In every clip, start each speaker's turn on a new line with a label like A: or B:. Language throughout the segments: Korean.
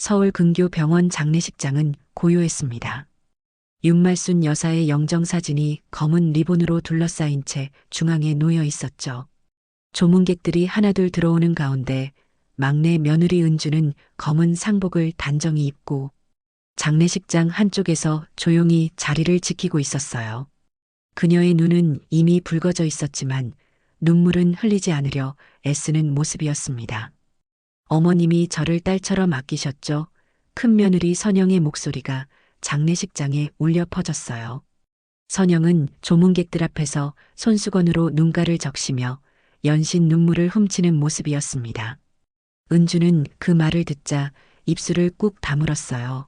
A: 서울 근교 병원 장례식장은 고요했습니다. 윤말순 여사의 영정사진이 검은 리본으로 둘러싸인 채 중앙에 놓여 있었죠. 조문객들이 하나둘 들어오는 가운데 막내 며느리 은주는 검은 상복을 단정히 입고 장례식장 한쪽에서 조용히 자리를 지키고 있었어요. 그녀의 눈은 이미 붉어져 있었지만 눈물은 흘리지 않으려 애쓰는 모습이었습니다. 어머님이 저를 딸처럼 아끼셨죠. 큰 며느리 선영의 목소리가 장례식장에 울려 퍼졌어요. 선영은 조문객들 앞에서 손수건으로 눈가를 적시며 연신 눈물을 훔치는 모습이었습니다. 은주는 그 말을 듣자 입술을 꾹 다물었어요.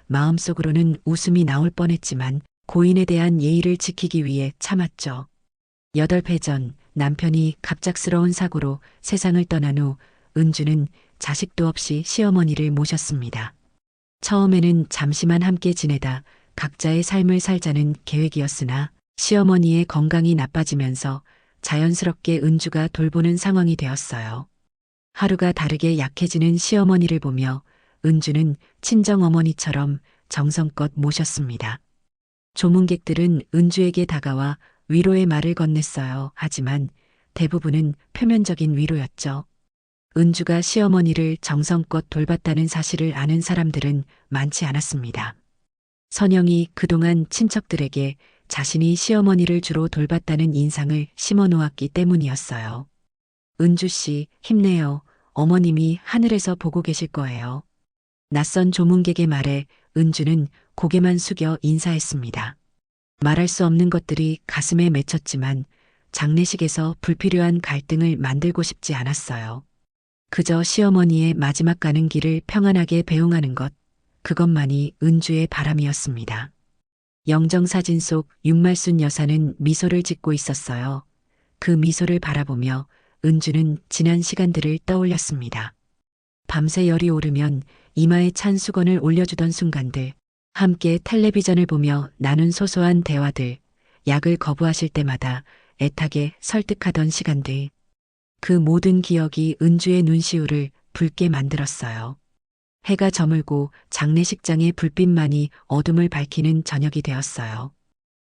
A: 마음속으로는 웃음이 나올 뻔했지만 고인에 대한 예의를 지키기 위해 참았죠. 8회 전 남편이 갑작스러운 사고로 세상을 떠난 후 은주는 자식도 없이 시어머니를 모셨습니다. 처음에는 잠시만 함께 지내다 각자의 삶을 살자는 계획이었으나 시어머니의 건강이 나빠지면서 자연스럽게 은주가 돌보는 상황이 되었어요. 하루가 다르게 약해지는 시어머니를 보며 은주는 친정어머니처럼 정성껏 모셨습니다. 조문객들은 은주에게 다가와 위로의 말을 건넸어요. 하지만 대부분은 표면적인 위로였죠. 은주가 시어머니를 정성껏 돌봤다는 사실을 아는 사람들은 많지 않았습니다. 선영이 그동안 친척들에게 자신이 시어머니를 주로 돌봤다는 인상을 심어놓았기 때문이었어요. 은주 씨, 힘내요. 어머님이 하늘에서 보고 계실 거예요. 낯선 조문객의 말에 은주는 고개만 숙여 인사했습니다. 말할 수 없는 것들이 가슴에 맺혔지만 장례식에서 불필요한 갈등을 만들고 싶지 않았어요. 그저 시어머니의 마지막 가는 길을 평안하게 배웅하는 것, 그것만이 은주의 바람이었습니다. 영정사진 속 윤말순 여사는 미소를 짓고 있었어요. 그 미소를 바라보며 은주는 지난 시간들을 떠올렸습니다. 밤새 열이 오르면 이마에 찬 수건을 올려주던 순간들, 함께 텔레비전을 보며 나눈 소소한 대화들, 약을 거부하실 때마다 애타게 설득하던 시간들, 그 모든 기억이 은주의 눈시울을 붉게 만들었어요. 해가 저물고 장례식장의 불빛만이 어둠을 밝히는 저녁이 되었어요.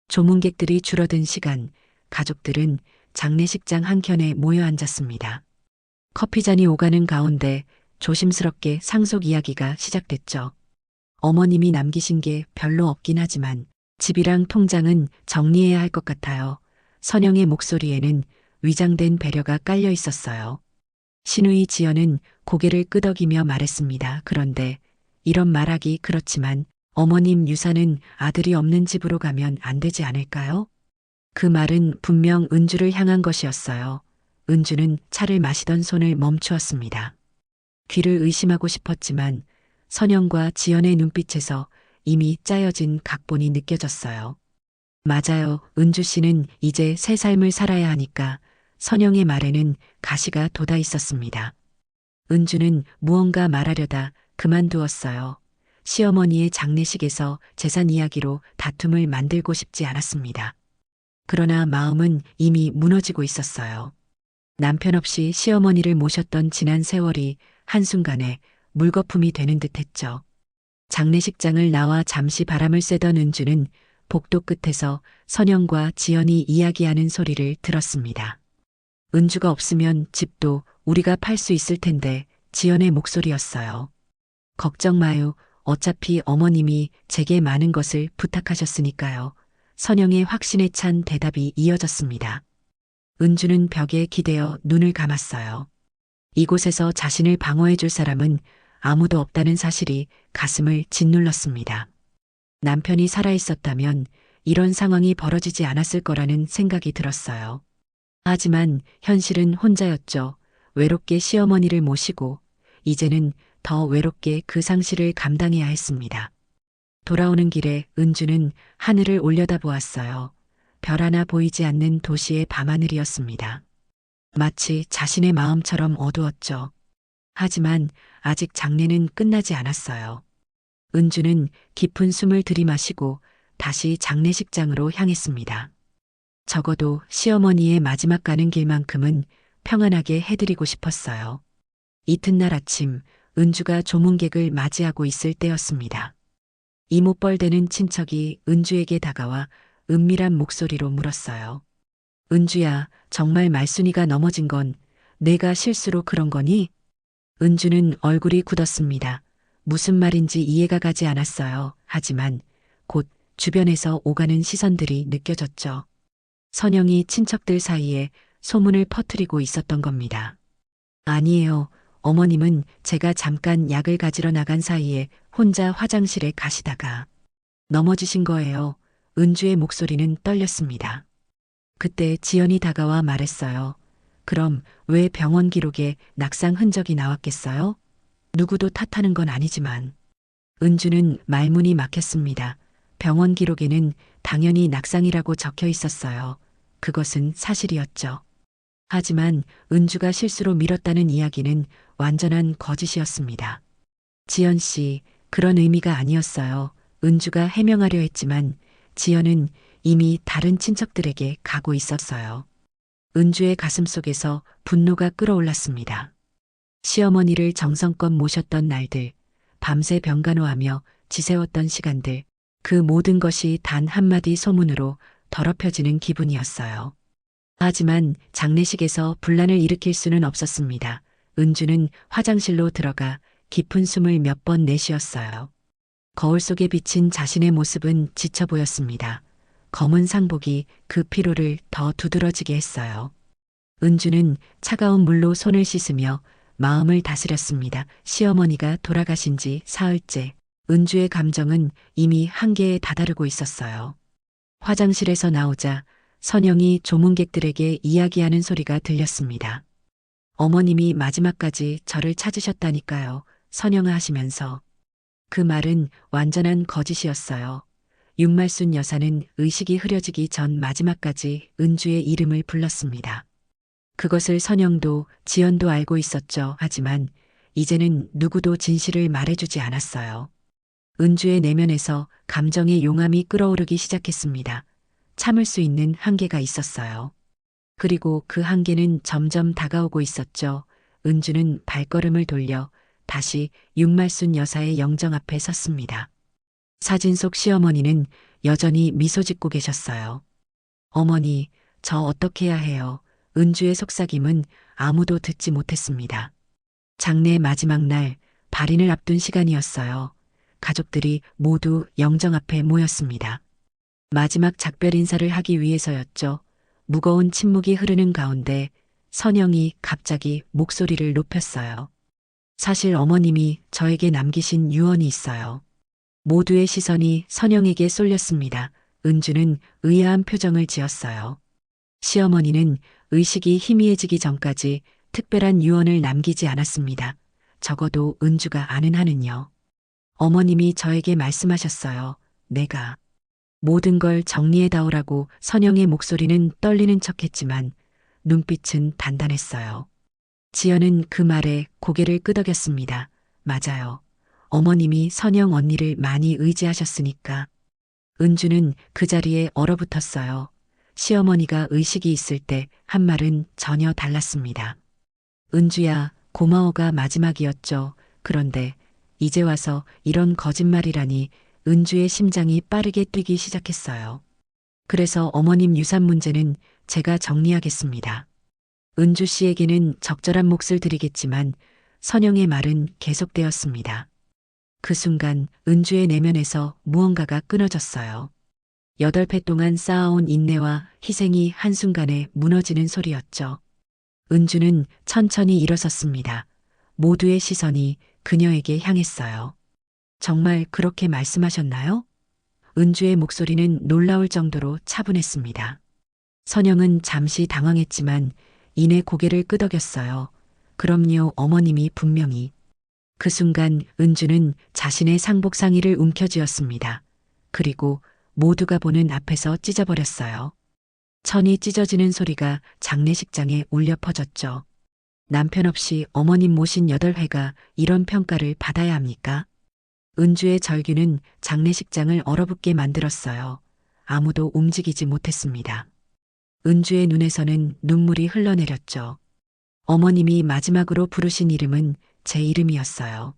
A: 조문객들이 줄어든 시간, 가족들은 장례식장 한켠에 모여 앉았습니다. 커피잔이 오가는 가운데 조심스럽게 상속 이야기가 시작됐죠. 어머님이 남기신 게 별로 없긴 하지만 집이랑 통장은 정리해야 할 것 같아요. 선영의 목소리에는 위장된 배려가 깔려 있었어요. 신우이 지연은 고개를 끄덕이며 말했습니다. 그런데 이런 말하기 그렇지만 어머님 유산은 아들이 없는 집으로 가면 안 되지 않을까요? 그 말은 분명 은주를 향한 것이었어요. 은주는 차를 마시던 손을 멈추었습니다. 귀를 의심하고 싶었지만 선영과 지연의 눈빛에서 이미 짜여진 각본이 느껴졌어요. 맞아요. 은주 씨는 이제 새 삶을 살아야 하니까 선영의 말에는 가시가 돋아 있었습니다. 은주는 무언가 말하려다 그만두었어요. 시어머니의 장례식에서 재산 이야기로 다툼을 만들고 싶지 않았습니다. 그러나 마음은 이미 무너지고 있었어요. 남편 없이 시어머니를 모셨던 지난 세월이 한순간에 물거품이 되는 듯했죠. 장례식장을 나와 잠시 바람을 쐬던 은주는 복도 끝에서 선영과 지연이 이야기하는 소리를 들었습니다. 은주가 없으면 집도 우리가 팔 수 있을 텐데 지연의 목소리였어요. 걱정 마요. 어차피 어머님이 제게 많은 것을 부탁하셨으니까요. 선영의 확신에 찬 대답이 이어졌습니다. 은주는 벽에 기대어 눈을 감았어요. 이곳에서 자신을 방어해 줄 사람은 아무도 없다는 사실이 가슴을 짓눌렀습니다. 남편이 살아있었다면 이런 상황이 벌어지지 않았을 거라는 생각이 들었어요. 하지만 현실은 혼자였죠. 외롭게 시어머니를 모시고 이제는 더 외롭게 그 상실을 감당해야 했습니다. 돌아오는 길에 은주는 하늘을 올려다보았어요. 별 하나 보이지 않는 도시의 밤하늘이었습니다. 마치 자신의 마음처럼 어두웠죠. 하지만 아직 장례는 끝나지 않았어요. 은주는 깊은 숨을 들이마시고 다시 장례식장으로 향했습니다. 적어도 시어머니의 마지막 가는 길만큼은 평안하게 해드리고 싶었어요. 이튿날 아침 은주가 조문객을 맞이하고 있을 때였습니다. 이목벌되는 친척이 은주에게 다가와 은밀한 목소리로 물었어요. 은주야, 정말 말순이가 넘어진 건 내가 실수로 그런 거니? 은주는 얼굴이 굳었습니다. 무슨 말인지 이해가 가지 않았어요. 하지만 곧 주변에서 오가는 시선들이 느껴졌죠. 선영이 친척들 사이에 소문을 퍼뜨리고 있었던 겁니다. 아니에요. 어머님은 제가 잠깐 약을 가지러 나간 사이에 혼자 화장실에 가시다가 넘어지신 거예요. 은주의 목소리는 떨렸습니다. 그때 지연이 다가와 말했어요. 그럼 왜 병원 기록에 낙상 흔적이 나왔겠어요? 누구도 탓하는 건 아니지만. 은주는 말문이 막혔습니다. 병원 기록에는 당연히 낙상이라고 적혀 있었어요. 그것은 사실이었죠. 하지만 은주가 실수로 밀었다는 이야기는 완전한 거짓이었습니다. 지연 씨, 그런 의미가 아니었어요. 은주가 해명하려 했지만 지연은 이미 다른 친척들에게 가고 있었어요. 은주의 가슴속에서 분노가 끓어올랐습니다. 시어머니를 정성껏 모셨던 날들, 밤새 병간호하며 지새웠던 시간들, 그 모든 것이 단 한마디 소문으로 더럽혀지는 기분이었어요. 하지만 장례식에서 분란을 일으킬 수는 없었습니다. 은주는 화장실로 들어가 깊은 숨을 몇 번 내쉬었어요. 거울 속에 비친 자신의 모습은 지쳐 보였습니다. 검은 상복이 그 피로를 더 두드러지게 했어요. 은주는 차가운 물로 손을 씻으며 마음을 다스렸습니다. 시어머니가 돌아가신 지 사흘째. 은주의 감정은 이미 한계에 다다르고 있었어요. 화장실에서 나오자 선영이 조문객들에게 이야기하는 소리가 들렸습니다. 어머님이 마지막까지 저를 찾으셨다니까요. 선영아 하시면서. 그 말은 완전한 거짓이었어요. 윤말순 여사는 의식이 흐려지기 전 마지막까지 은주의 이름을 불렀습니다. 그것을 선영도 지연도 알고 있었죠. 하지만 이제는 누구도 진실을 말해주지 않았어요. 은주의 내면에서 감정의 용암이 끓어오르기 시작했습니다. 참을 수 있는 한계가 있었어요. 그리고 그 한계는 점점 다가오고 있었죠. 은주는 발걸음을 돌려 다시 윤말순 여사의 영정 앞에 섰습니다. 사진 속 시어머니는 여전히 미소 짓고 계셨어요. 어머니, 저 어떻게 해야 해요? 은주의 속삭임은 아무도 듣지 못했습니다. 장례 마지막 날 발인을 앞둔 시간이었어요. 가족들이 모두 영정 앞에 모였습니다. 마지막 작별 인사를 하기 위해서였죠. 무거운 침묵이 흐르는 가운데 선영이 갑자기 목소리를 높였어요. 사실 어머님이 저에게 남기신 유언이 있어요. 모두의 시선이 선영에게 쏠렸습니다. 은주는 의아한 표정을 지었어요. 시어머니는 의식이 희미해지기 전까지 특별한 유언을 남기지 않았습니다. 적어도 은주가 아는 한은요. 어머님이 저에게 말씀하셨어요. 내가 모든 걸 정리해다오라고. 선영의 목소리는 떨리는 척했지만 눈빛은 단단했어요. 지연은 그 말에 고개를 끄덕였습니다. 맞아요. 어머님이 선영 언니를 많이 의지하셨으니까. 은주는 그 자리에 얼어붙었어요. 시어머니가 의식이 있을 때 한 말은 전혀 달랐습니다. 은주야, 고마워가 마지막이었죠. 그런데 이제 와서 이런 거짓말이라니. 은주의 심장이 빠르게 뛰기 시작했어요. 그래서 어머님 유산 문제는 제가 정리하겠습니다. 은주 씨에게는 적절한 몫을 드리겠지만 선영의 말은 계속되었습니다. 그 순간 은주의 내면에서 무언가가 끊어졌어요. 8배 동안 쌓아온 인내와 희생이 한순간에 무너지는 소리였죠. 은주는 천천히 일어섰습니다. 모두의 시선이 그녀에게 향했어요. 정말 그렇게 말씀하셨나요? 은주의 목소리는 놀라울 정도로 차분했습니다. 선영은 잠시 당황했지만 이내 고개를 끄덕였어요. 그럼요, 어머님이 분명히. 그 순간 은주는 자신의 상복 상의를 움켜쥐었습니다. 그리고 모두가 보는 앞에서 찢어버렸어요. 천이 찢어지는 소리가 장례식장에 울려 퍼졌죠. 남편 없이 어머님 모신 8회가 이런 평가를 받아야 합니까? 은주의 절규는 장례식장을 얼어붙게 만들었어요. 아무도 움직이지 못했습니다. 은주의 눈에서는 눈물이 흘러내렸죠. 어머님이 마지막으로 부르신 이름은 제 이름이었어요.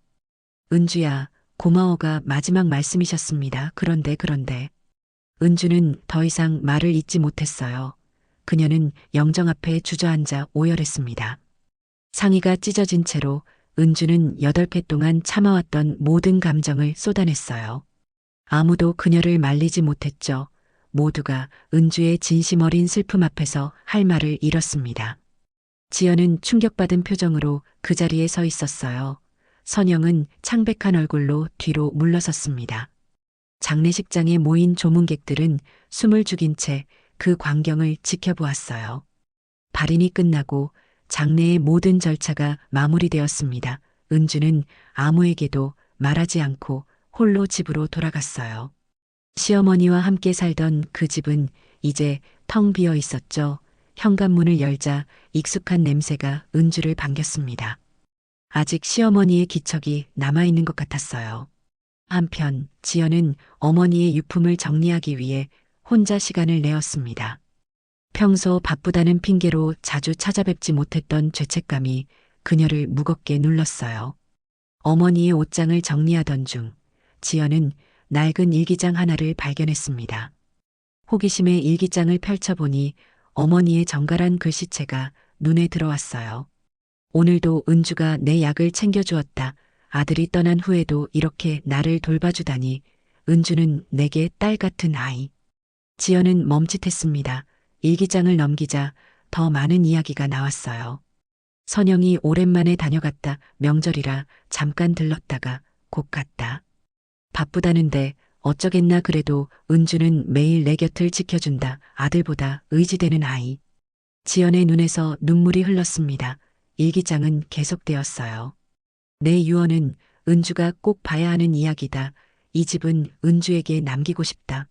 A: 은주야, 고마워가 마지막 말씀이셨습니다. 그런데. 은주는 더 이상 말을 잇지 못했어요. 그녀는 영정 앞에 주저앉아 오열했습니다. 상의가 찢어진 채로 은주는 8회 동안 참아왔던 모든 감정을 쏟아냈어요. 아무도 그녀를 말리지 못했죠. 모두가 은주의 진심 어린 슬픔 앞에서 할 말을 잃었습니다. 지연은 충격받은 표정으로 그 자리에 서 있었어요. 선영은 창백한 얼굴로 뒤로 물러섰습니다. 장례식장에 모인 조문객들은 숨을 죽인 채 그 광경을 지켜보았어요. 발인이 끝나고 장례의 모든 절차가 마무리되었습니다. 은주는 아무에게도 말하지 않고 홀로 집으로 돌아갔어요. 시어머니와 함께 살던 그 집은 이제 텅 비어 있었죠. 현관문을 열자 익숙한 냄새가 은주를 반겼습니다. 아직 시어머니의 기척이 남아있는 것 같았어요. 한편 지연은 어머니의 유품을 정리하기 위해 혼자 시간을 내었습니다. 평소 바쁘다는 핑계로 자주 찾아뵙지 못했던 죄책감이 그녀를 무겁게 눌렀어요. 어머니의 옷장을 정리하던 중 지연은 낡은 일기장 하나를 발견했습니다. 호기심에 일기장을 펼쳐보니 어머니의 정갈한 글씨체가 눈에 들어왔어요. 오늘도 은주가 내 약을 챙겨주었다. 아들이 떠난 후에도 이렇게 나를 돌봐주다니. 은주는 내게 딸 같은 아이. 지연은 멈칫했습니다. 일기장을 넘기자 더 많은 이야기가 나왔어요. 선영이 오랜만에 다녀갔다. 명절이라 잠깐 들렀다가 곧 갔다. 바쁘다는데 어쩌겠나. 그래도 은주는 매일 내 곁을 지켜준다. 아들보다 의지되는 아이. 지연의 눈에서 눈물이 흘렀습니다. 일기장은 계속되었어요. 내 유언은 은주가 꼭 봐야 하는 이야기다. 이 집은 은주에게 남기고 싶다.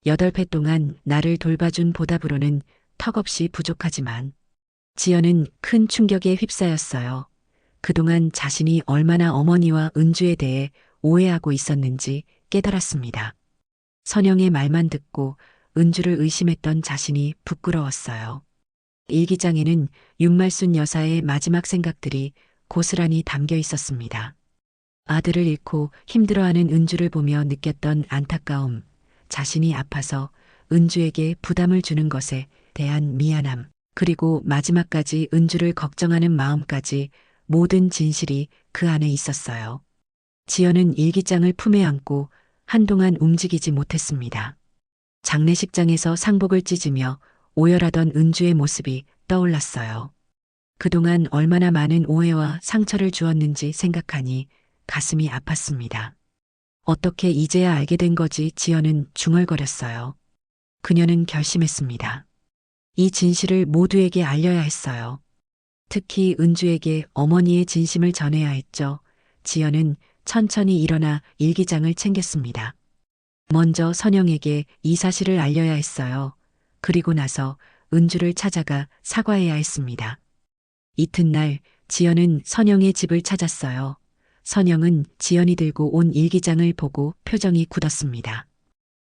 A: 8회 동안 나를 돌봐준 보답으로는 턱없이 부족하지만 지연은 큰 충격에 휩싸였어요. 그동안 자신이 얼마나 어머니와 은주에 대해 오해하고 있었는지 깨달았습니다. 선영의 말만 듣고 은주를 의심했던 자신이 부끄러웠어요. 일기장에는 윤말순 여사의 마지막 생각들이 고스란히 담겨 있었습니다. 아들을 잃고 힘들어하는 은주를 보며 느꼈던 안타까움, 자신이 아파서 은주에게 부담을 주는 것에 대한 미안함, 그리고 마지막까지 은주를 걱정하는 마음까지 모든 진실이 그 안에 있었어요. 지연은 일기장을 품에 안고 한동안 움직이지 못했습니다. 장례식장에서 상복을 찢으며 오열하던 은주의 모습이 떠올랐어요. 그동안 얼마나 많은 오해와 상처를 주었는지 생각하니 가슴이 아팠습니다. 어떻게 이제야 알게 된 거지. 지연은 중얼거렸어요. 그녀는 결심했습니다. 이 진실을 모두에게 알려야 했어요. 특히 은주에게 어머니의 진심을 전해야 했죠. 지연은 천천히 일어나 일기장을 챙겼습니다. 먼저 선영에게 이 사실을 알려야 했어요. 그리고 나서 은주를 찾아가 사과해야 했습니다. 이튿날 지연은 선영의 집을 찾았어요. 선영은 지연이 들고 온 일기장을 보고 표정이 굳었습니다.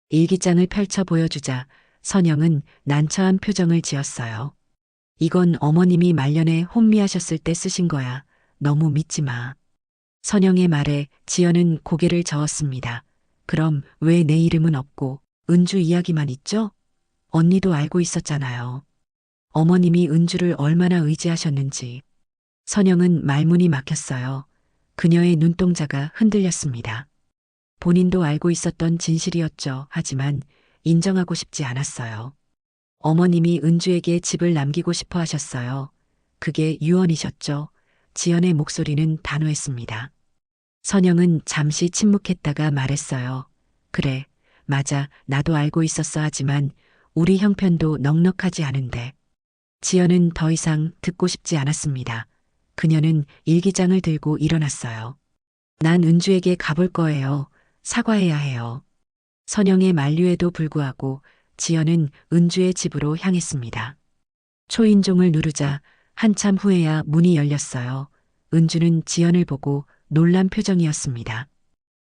A: 일기장을 펼쳐 보여주자 선영은 난처한 표정을 지었어요. 이건 어머님이 말년에 혼미하셨을 때 쓰신 거야. 너무 믿지 마. 선영의 말에 지연은 고개를 저었습니다. 그럼 왜 내 이름은 없고 은주 이야기만 있죠? 언니도 알고 있었잖아요. 어머님이 은주를 얼마나 의지하셨는지. 선영은 말문이 막혔어요. 그녀의 눈동자가 흔들렸습니다. 본인도 알고 있었던 진실이었죠. 하지만 인정하고 싶지 않았어요. 어머님이 은주에게 집을 남기고 싶어 하셨어요. 그게 유언이셨죠. 지연의 목소리는 단호했습니다. 선영은 잠시 침묵했다가 말했어요. 그래, 맞아. 나도 알고 있었어. 하지만 우리 형편도 넉넉하지 않은데. 지연은 더 이상 듣고 싶지 않았습니다. 그녀는 일기장을 들고 일어났어요. 난 은주에게 가볼 거예요. 사과해야 해요. 선영의 만류에도 불구하고 지연은 은주의 집으로 향했습니다. 초인종을 누르자 한참 후에야 문이 열렸어요. 은주는 지연을 보고 놀란 표정이었습니다.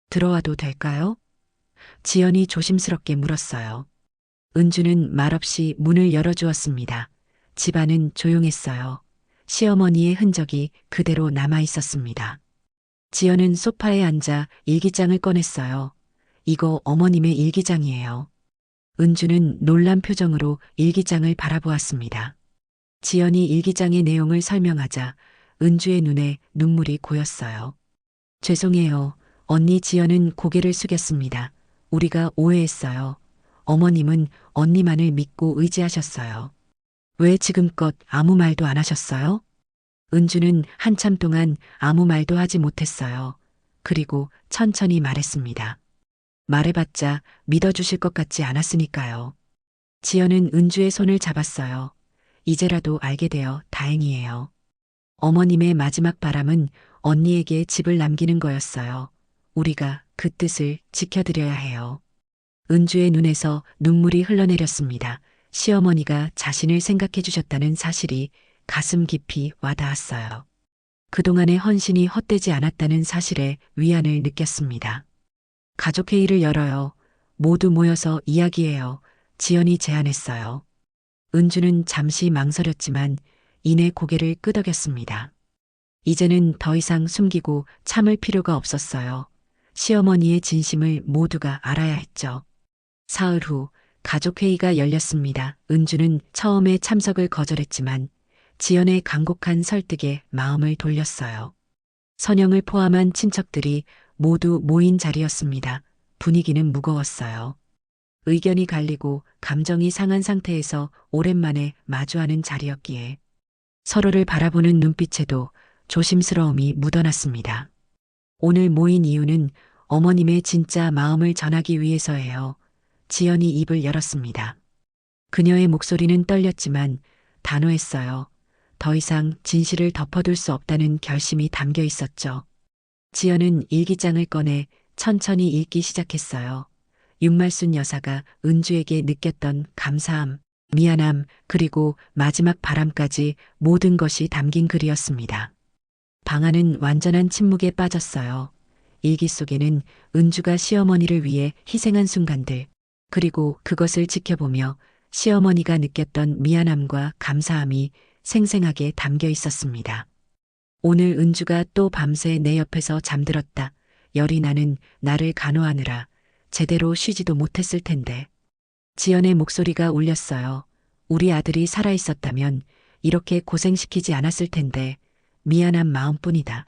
A: 들어와도 될까요? 지연이 조심스럽게 물었어요. 은주는 말없이 문을 열어주었습니다. 집안은 조용했어요. 시어머니의 흔적이 그대로 남아 있었습니다. 지연은 소파에 앉아 일기장을 꺼냈어요. 이거 어머님의 일기장이에요. 은주는 놀란 표정으로 일기장을 바라보았습니다. 지연이 일기장의 내용을 설명하자 은주의 눈에 눈물이 고였어요. 죄송해요. 언니. 지연은 고개를 숙였습니다. 우리가 오해했어요. 어머님은 언니만을 믿고 의지하셨어요. 왜 지금껏 아무 말도 안 하셨어요? 은주는 한참 동안 아무 말도 하지 못했어요. 그리고 천천히 말했습니다. 말해봤자 믿어주실 것 같지 않았으니까요. 지연은 은주의 손을 잡았어요. 이제라도 알게 되어 다행이에요. 어머님의 마지막 바람은 언니에게 집을 남기는 거였어요. 우리가 그 뜻을 지켜드려야 해요. 은주의 눈에서 눈물이 흘러내렸습니다. 시어머니가 자신을 생각해 주셨다는 사실이 가슴 깊이 와닿았어요. 그동안의 헌신이 헛되지 않았다는 사실에 위안을 느꼈습니다. 가족회의를 열어요. 모두 모여서 이야기해요. 지연이 제안했어요. 은주는 잠시 망설였지만 이내 고개를 끄덕였습니다. 이제는 더 이상 숨기고 참을 필요가 없었어요. 시어머니의 진심을 모두가 알아야 했죠. 사흘 후 가족회의가 열렸습니다. 은주는 처음에 참석을 거절했지만 지연의 간곡한 설득에 마음을 돌렸어요. 선영을 포함한 친척들이 모두 모인 자리였습니다. 분위기는 무거웠어요. 의견이 갈리고 감정이 상한 상태에서 오랜만에 마주하는 자리였기에 서로를 바라보는 눈빛에도 조심스러움이 묻어났습니다. 오늘 모인 이유는 어머님의 진짜 마음을 전하기 위해서예요. 지연이 입을 열었습니다. 그녀의 목소리는 떨렸지만 단호했어요. 더 이상 진실을 덮어둘 수 없다는 결심이 담겨 있었죠. 지연은 일기장을 꺼내 천천히 읽기 시작했어요. 윤말순 여사가 은주에게 느꼈던 감사함, 미안함, 그리고 마지막 바람까지 모든 것이 담긴 글이었습니다. 방 안은 완전한 침묵에 빠졌어요. 일기 속에는 은주가 시어머니를 위해 희생한 순간들, 그리고 그것을 지켜보며 시어머니가 느꼈던 미안함과 감사함이 생생하게 담겨 있었습니다. 오늘 은주가 또 밤새 내 옆에서 잠들었다. 열이 나는 나를 간호하느라 제대로 쉬지도 못했을 텐데. 지연의 목소리가 울렸어요. 우리 아들이 살아있었다면 이렇게 고생시키지 않았을 텐데 미안한 마음뿐이다.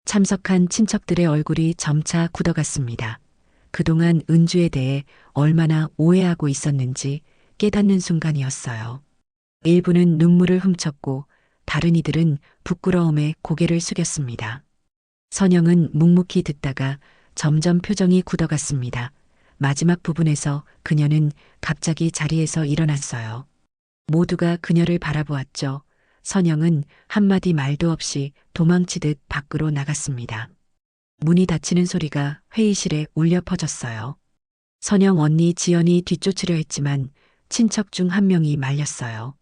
A: 참석한 친척들의 얼굴이 점차 굳어갔습니다. 그동안 은주에 대해 얼마나 오해하고 있었는지 깨닫는 순간이었어요. 일부는 눈물을 훔쳤고 다른 이들은 부끄러움에 고개를 숙였습니다. 선영은 묵묵히 듣다가 점점 표정이 굳어갔습니다. 마지막 부분에서 그녀는 갑자기 자리에서 일어났어요. 모두가 그녀를 바라보았죠. 선영은 한마디 말도 없이 도망치듯 밖으로 나갔습니다. 문이 닫히는 소리가 회의실에 울려 퍼졌어요. 선영 언니 지연이 뒤쫓으려 했지만 친척 중 한 명이 말렸어요.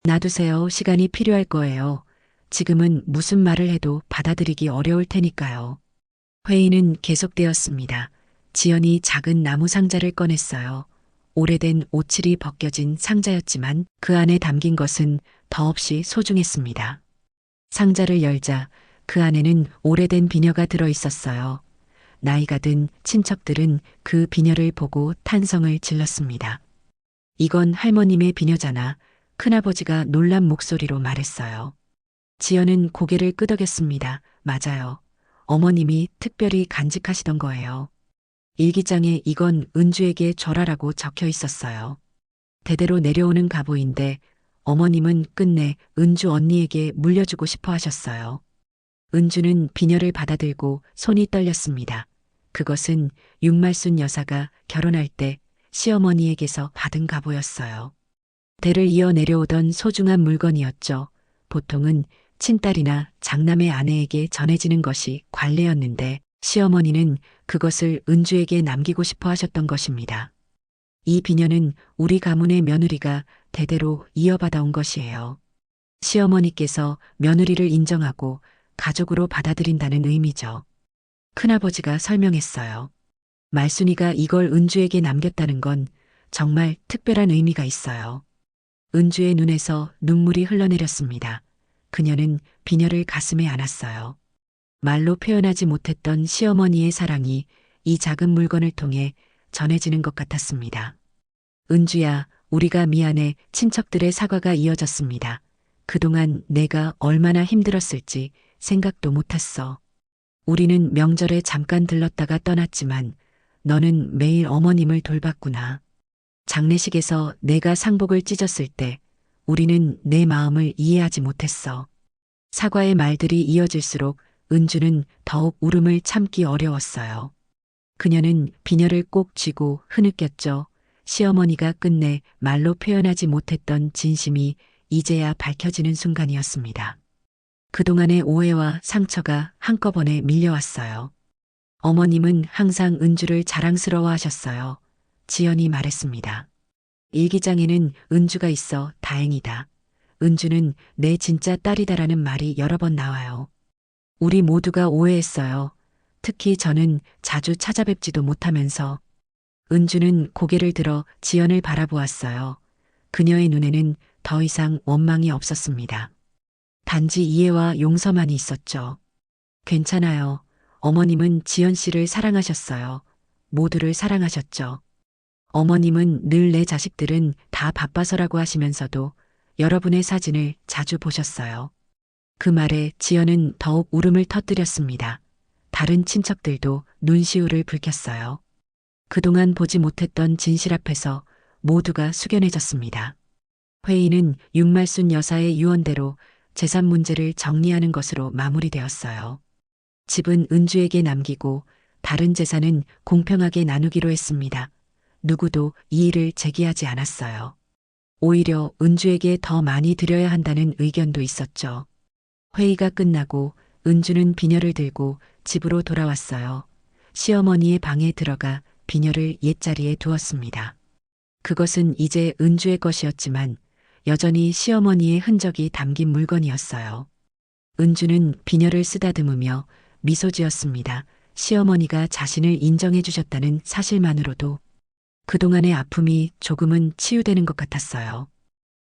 A: 놔두세요. 시간이 필요할 거예요. 지금은 무슨 말을 해도 받아들이기 어려울 테니까요. 회의는 계속되었습니다. 지연이 작은 나무 상자를 꺼냈어요. 오래된 오칠이 벗겨진 상자였지만 그 안에 담긴 것은 더없이 소중했습니다. 상자를 열자 그 안에는 오래된 비녀가 들어 있었어요. 나이가 든 친척들은 그 비녀를 보고 탄성을 질렀습니다. 이건 할머님의 비녀잖아. 큰아버지가 놀란 목소리로 말했어요. 지연은 고개를 끄덕였습니다. 맞아요. 어머님이 특별히 간직하시던 거예요. 일기장에 이건 은주에게 절하라고 적혀 있었어요. 대대로 내려오는 가보인데 어머님은 끝내 은주 언니에게 물려주고 싶어 하셨어요. 은주는 비녀를 받아들고 손이 떨렸습니다. 그것은 윤말순 여사가 결혼할 때 시어머니에게서 받은 가보였어요. 대를 이어 내려오던 소중한 물건이었죠. 보통은 친딸이나 장남의 아내에게 전해지는 것이 관례였는데 시어머니는 그것을 은주에게 남기고 싶어 하셨던 것입니다. 이 비녀는 우리 가문의 며느리가 대대로 이어받아온 것이에요. 시어머니께서 며느리를 인정하고 가족으로 받아들인다는 의미죠. 큰아버지가 설명했어요. 말순이가 이걸 은주에게 남겼다는 건 정말 특별한 의미가 있어요. 은주의 눈에서 눈물이 흘러내렸습니다. 그녀는 비녀를 가슴에 안았어요. 말로 표현하지 못했던 시어머니의 사랑이 이 작은 물건을 통해 전해지는 것 같았습니다. 은주야, 우리가 미안해. 친척들의 사과가 이어졌습니다. 그동안 내가 얼마나 힘들었을지 생각도 못했어. 우리는 명절에 잠깐 들렀다가 떠났지만 너는 매일 어머님을 돌봤구나. 장례식에서 내가 상복을 찢었을 때 우리는 내 마음을 이해하지 못했어. 사과의 말들이 이어질수록 은주는 더욱 울음을 참기 어려웠어요. 그녀는 비녀를 꼭 쥐고 흐느꼈죠. 시어머니가 끝내 말로 표현하지 못했던 진심이 이제야 밝혀지는 순간이었습니다. 그동안의 오해와 상처가 한꺼번에 밀려왔어요. 어머님은 항상 은주를 자랑스러워 하셨어요. 지연이 말했습니다. 일기장에는 은주가 있어 다행이다. 은주는 내 진짜 딸이다라는 말이 여러 번 나와요. 우리 모두가 오해했어요. 특히 저는 자주 찾아뵙지도 못하면서. 은주는 고개를 들어 지연을 바라보았어요. 그녀의 눈에는 더 이상 원망이 없었습니다. 단지 이해와 용서만이 있었죠. 괜찮아요. 어머님은 지연 씨를 사랑하셨어요. 모두를 사랑하셨죠. 어머님은 늘 내 자식들은 다 바빠서라고 하시면서도 여러분의 사진을 자주 보셨어요. 그 말에 지연은 더욱 울음을 터뜨렸습니다. 다른 친척들도 눈시울을 붉혔어요. 그동안 보지 못했던 진실 앞에서 모두가 숙연해졌습니다. 회의는 윤말순 여사의 유언대로 재산 문제를 정리하는 것으로 마무리되었어요. 집은 은주에게 남기고 다른 재산은 공평하게 나누기로 했습니다. 누구도 이의를 제기하지 않았어요. 오히려 은주에게 더 많이 드려야 한다는 의견도 있었죠. 회의가 끝나고 은주는 비녀를 들고 집으로 돌아왔어요. 시어머니의 방에 들어가 비녀를 옛자리에 두었습니다. 그것은 이제 은주의 것이었지만 여전히 시어머니의 흔적이 담긴 물건이었어요. 은주는 비녀를 쓰다듬으며 미소 지었습니다. 시어머니가 자신을 인정해 주셨다는 사실만으로도 그동안의 아픔이 조금은 치유되는 것 같았어요.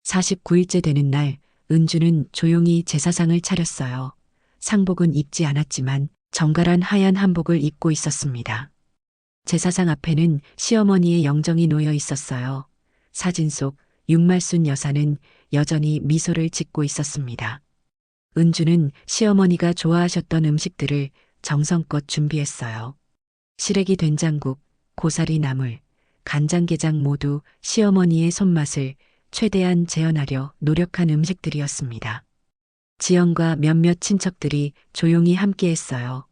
A: 49일째 되는 날 은주는 조용히 제사상을 차렸어요. 상복은 입지 않았지만 정갈한 하얀 한복을 입고 있었습니다. 제사상 앞에는 시어머니의 영정이 놓여 있었어요. 사진 속 윤말순 여사는 여전히 미소를 짓고 있었습니다. 은주는 시어머니가 좋아하셨던 음식들을 정성껏 준비했어요. 시래기 된장국, 고사리 나물, 간장게장 모두 시어머니의 손맛을 최대한 재현하려 노력한 음식들이었습니다. 지연과 몇몇 친척들이 조용히 함께했어요.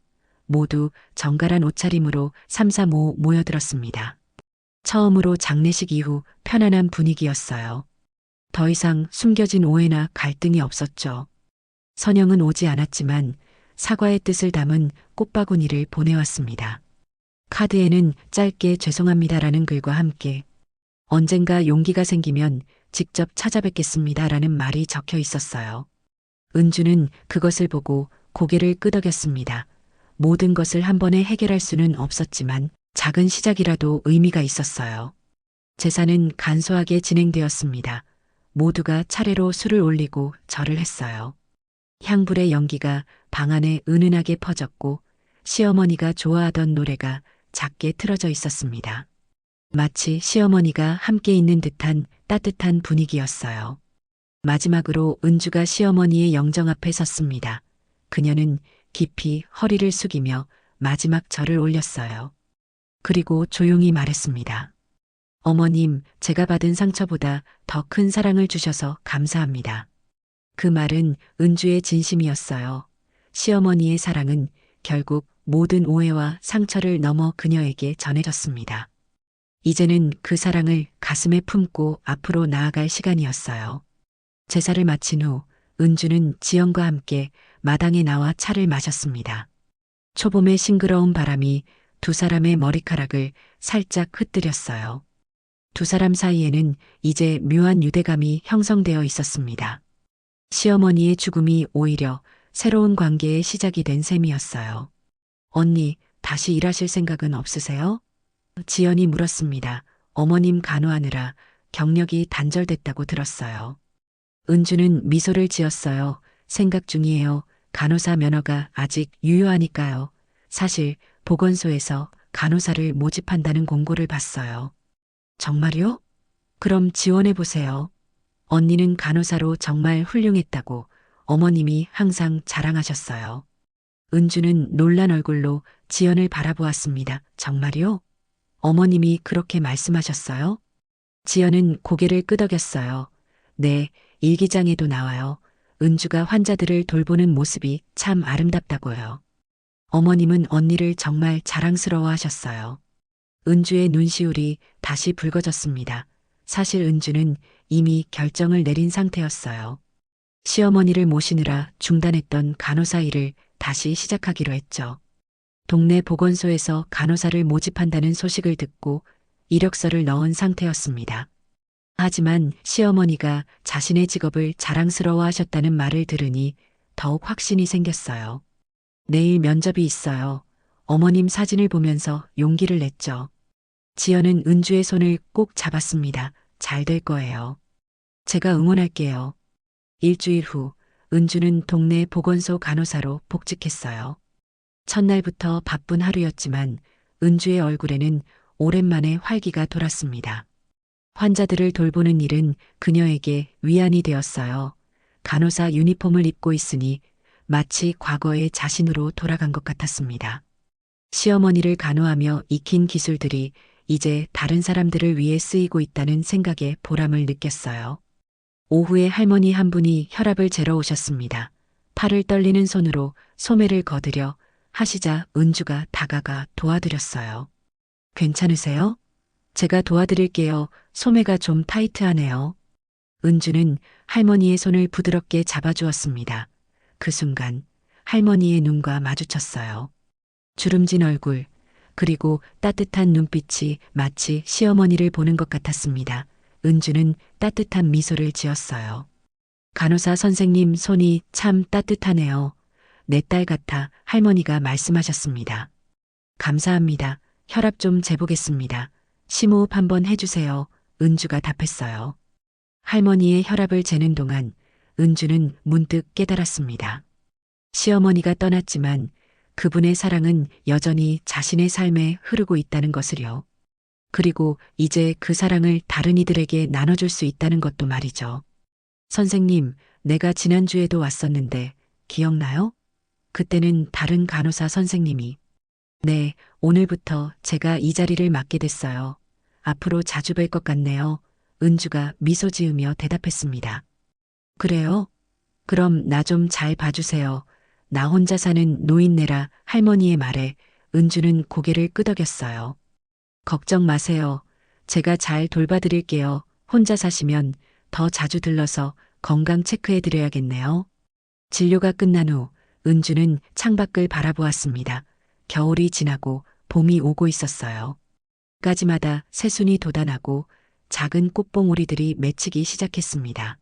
A: 모두 정갈한 옷차림으로 삼삼오오 모여들었습니다. 처음으로 장례식 이후 편안한 분위기였어요. 더 이상 숨겨진 오해나 갈등이 없었죠. 선영은 오지 않았지만 사과의 뜻을 담은 꽃바구니를 보내왔습니다. 카드에는 짧게 죄송합니다라는 글과 함께 언젠가 용기가 생기면 직접 찾아뵙겠습니다라는 말이 적혀 있었어요. 은주는 그것을 보고 고개를 끄덕였습니다. 모든 것을 한 번에 해결할 수는 없었지만 작은 시작이라도 의미가 있었어요. 제사는 간소하게 진행되었습니다. 모두가 차례로 술을 올리고 절을 했어요. 향불의 연기가 방 안에 은은하게 퍼졌고 시어머니가 좋아하던 노래가 작게 틀어져 있었습니다. 마치 시어머니가 함께 있는 듯한 따뜻한 분위기였어요. 마지막으로 은주가 시어머니의 영정 앞에 섰습니다. 그녀는 깊이 허리를 숙이며 마지막 절을 올렸어요. 그리고 조용히 말했습니다. 어머님, 제가 받은 상처보다 더 큰 사랑을 주셔서 감사합니다. 그 말은 은주의 진심이었어요. 시어머니의 사랑은 결국 모든 오해와 상처를 넘어 그녀에게 전해졌습니다. 이제는 그 사랑을 가슴에 품고 앞으로 나아갈 시간이었어요. 제사를 마친 후 은주는 지연과 함께 마당에 나와 차를 마셨습니다. 초봄의 싱그러운 바람이 두 사람의 머리카락을 살짝 흩뜨렸어요. 두 사람 사이에는 이제 묘한 유대감이 형성되어 있었습니다. 시어머니의 죽음이 오히려 새로운 관계의 시작이 된 셈이었어요. 언니, 다시 일하실 생각은 없으세요? 지연이 물었습니다. 어머님 간호하느라 경력이 단절됐다고 들었어요. 은주는 미소를 지었어요. 생각 중이에요. 간호사 면허가 아직 유효하니까요. 사실 보건소에서 간호사를 모집한다는 공고를 봤어요. 정말요? 그럼 지원해 보세요. 언니는 간호사로 정말 훌륭했다고 어머님이 항상 자랑하셨어요. 은주는 놀란 얼굴로 지연을 바라보았습니다. 정말요? 어머님이 그렇게 말씀하셨어요? 지연은 고개를 끄덕였어요. 네, 일기장에도 나와요. 은주가 환자들을 돌보는 모습이 참 아름답다고요. 어머님은 언니를 정말 자랑스러워 하셨어요. 은주의 눈시울이 다시 붉어졌습니다. 사실 은주는 이미 결정을 내린 상태였어요. 시어머니를 모시느라 중단했던 간호사 일을 다시 시작하기로 했죠. 동네 보건소에서 간호사를 모집한다는 소식을 듣고 이력서를 넣은 상태였습니다. 하지만 시어머니가 자신의 직업을 자랑스러워 하셨다는 말을 들으니 더욱 확신이 생겼어요. 내일 면접이 있어요. 어머님 사진을 보면서 용기를 냈죠. 지연은 은주의 손을 꼭 잡았습니다. 잘 될 거예요. 제가 응원할게요. 일주일 후 은주는 동네 보건소 간호사로 복직했어요. 첫날부터 바쁜 하루였지만 은주의 얼굴에는 오랜만에 활기가 돌았습니다. 환자들을 돌보는 일은 그녀에게 위안이 되었어요. 간호사 유니폼을 입고 있으니 마치 과거의 자신으로 돌아간 것 같았습니다. 시어머니를 간호하며 익힌 기술들이 이제 다른 사람들을 위해 쓰이고 있다는 생각에 보람을 느꼈어요. 오후에 할머니 한 분이 혈압을 재러 오셨습니다. 팔을 떨리는 손으로 소매를 거드려 하시자 은주가 다가가 도와드렸어요. 괜찮으세요? 제가 도와드릴게요. 소매가 좀 타이트하네요. 은주는 할머니의 손을 부드럽게 잡아주었습니다. 그 순간 할머니의 눈과 마주쳤어요. 주름진 얼굴, 그리고 따뜻한 눈빛이 마치 시어머니를 보는 것 같았습니다. 은주는 따뜻한 미소를 지었어요. 간호사 선생님 손이 참 따뜻하네요. 내 딸 같아 할머니가 말씀하셨습니다. 감사합니다. 혈압 좀 재보겠습니다. 심호흡 한번 해주세요. 은주가 답했어요. 할머니의 혈압을 재는 동안 은주는 문득 깨달았습니다. 시어머니가 떠났지만 그분의 사랑은 여전히 자신의 삶에 흐르고 있다는 것을요. 그리고 이제 그 사랑을 다른 이들에게 나눠줄 수 있다는 것도 말이죠. 선생님, 내가 지난주에도 왔었는데 기억나요? 그때는 다른 간호사 선생님이. 네, 오늘부터 제가 이 자리를 맡게 됐어요. 앞으로 자주 뵐 것 같네요. 은주가 미소 지으며 대답했습니다. 그래요? 그럼 나 좀 잘 봐주세요. 나 혼자 사는 노인네라 할머니의 말에 은주는 고개를 끄덕였어요. 걱정 마세요. 제가 잘 돌봐드릴게요. 혼자 사시면 더 자주 들러서 건강 체크해드려야겠네요. 진료가 끝난 후 은주는 창밖을 바라보았습니다. 겨울이 지나고 봄이 오고 있었어요. 가지마다 새순이 돋아나고 작은 꽃봉오리들이 맺히기 시작했습니다.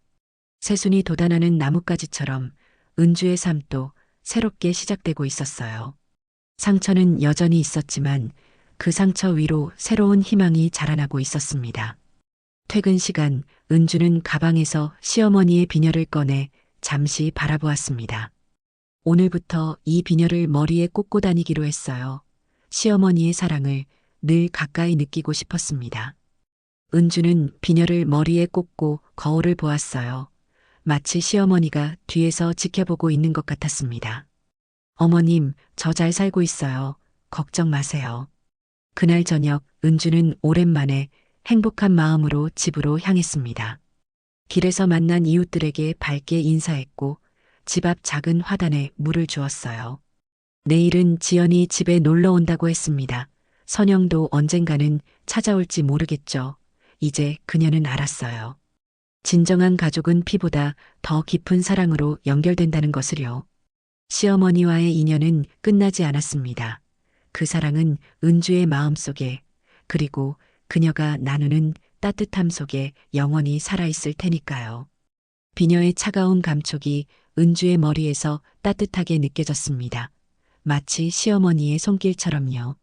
A: 새순이 돋아나는 나뭇가지처럼 은주의 삶도 새롭게 시작되고 있었어요. 상처는 여전히 있었지만 그 상처 위로 새로운 희망이 자라나고 있었습니다. 퇴근 시간 은주는 가방에서 시어머니의 비녀를 꺼내 잠시 바라보았습니다. 오늘부터 이 비녀를 머리에 꽂고 다니기로 했어요. 시어머니의 사랑을 늘 가까이 느끼고 싶었습니다. 은주는 비녀를 머리에 꽂고 거울을 보았어요. 마치 시어머니가 뒤에서 지켜보고 있는 것 같았습니다. 어머님, 저 잘 살고 있어요. 걱정 마세요. 그날 저녁 은주는 오랜만에 행복한 마음으로 집으로 향했습니다. 길에서 만난 이웃들에게 밝게 인사했고 집 앞 작은 화단에 물을 주었어요. 내일은 지연이 집에 놀러 온다고 했습니다. 선영도 언젠가는 찾아올지 모르겠죠. 이제 그녀는 알았어요. 진정한 가족은 피보다 더 깊은 사랑으로 연결된다는 것을요. 시어머니와의 인연은 끝나지 않았습니다. 그 사랑은 은주의 마음속에 그리고 그녀가 나누는 따뜻함 속에 영원히 살아있을 테니까요. 비녀의 차가운 감촉이 은주의 머리에서 따뜻하게 느껴졌습니다. 마치 시어머니의 손길처럼요.